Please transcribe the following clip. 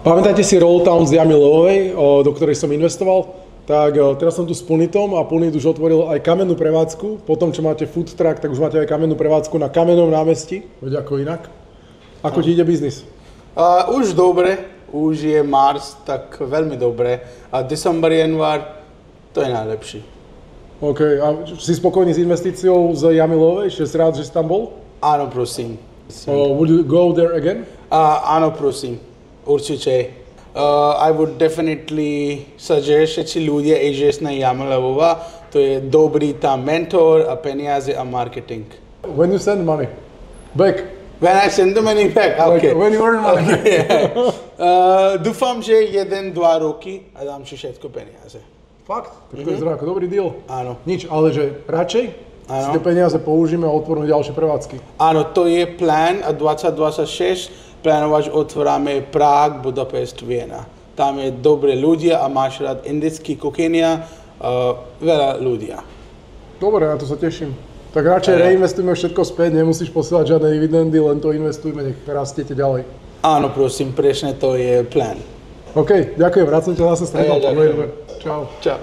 Pamätáte si Rolltown z Jamilovej, do ktorej som investoval? Tak teraz som tu s Punitom a Punit už otvoril aj kamennú prevádzku. Potom, čo máte food truck, tak už máte aj kamennú prevádzku na Kamennom námestí. Veď ako inak. Ako ti ide biznis? Už dobre, už je Mars, tak veľmi dobre. A december, január, to je najlepší. OK, a si spokojný s investíciou z Jamilovej? Že si rád, že si tam bol? Áno, prosím. Would you go there again? Áno, prosím. Určite. I would definitely suggest, že ľudia ísť na Jamilová, to je dobrý tam mentor a peniaze a marketing. When you send money back? When I send the money back, okay. When you earn money. Dúfam, že 1-2 roky a dám si všetko peniaze. Fakt? Tak to je zrovna dobrý deal. Áno. Nič, ale že radšej si tie peniaze použijeme a otvoríme ďalšie prevádzky. Áno, to je plán a 2026 plánovať otvoráme Prah, Budapest, Viena. Tam je dobré ľudia a máš rád indický kuchynia, veľa ľudia. Dobre, na to sa teším. Tak radšej reinvestujme všetko späť, nemusíš posielať žiadne dividendy, len to investujme, nech rastiete ďalej. Áno, prosím, presne to je plán. OK, ďakujem, rád som ťa zase stretol. Ďakujem. Čau. Čau.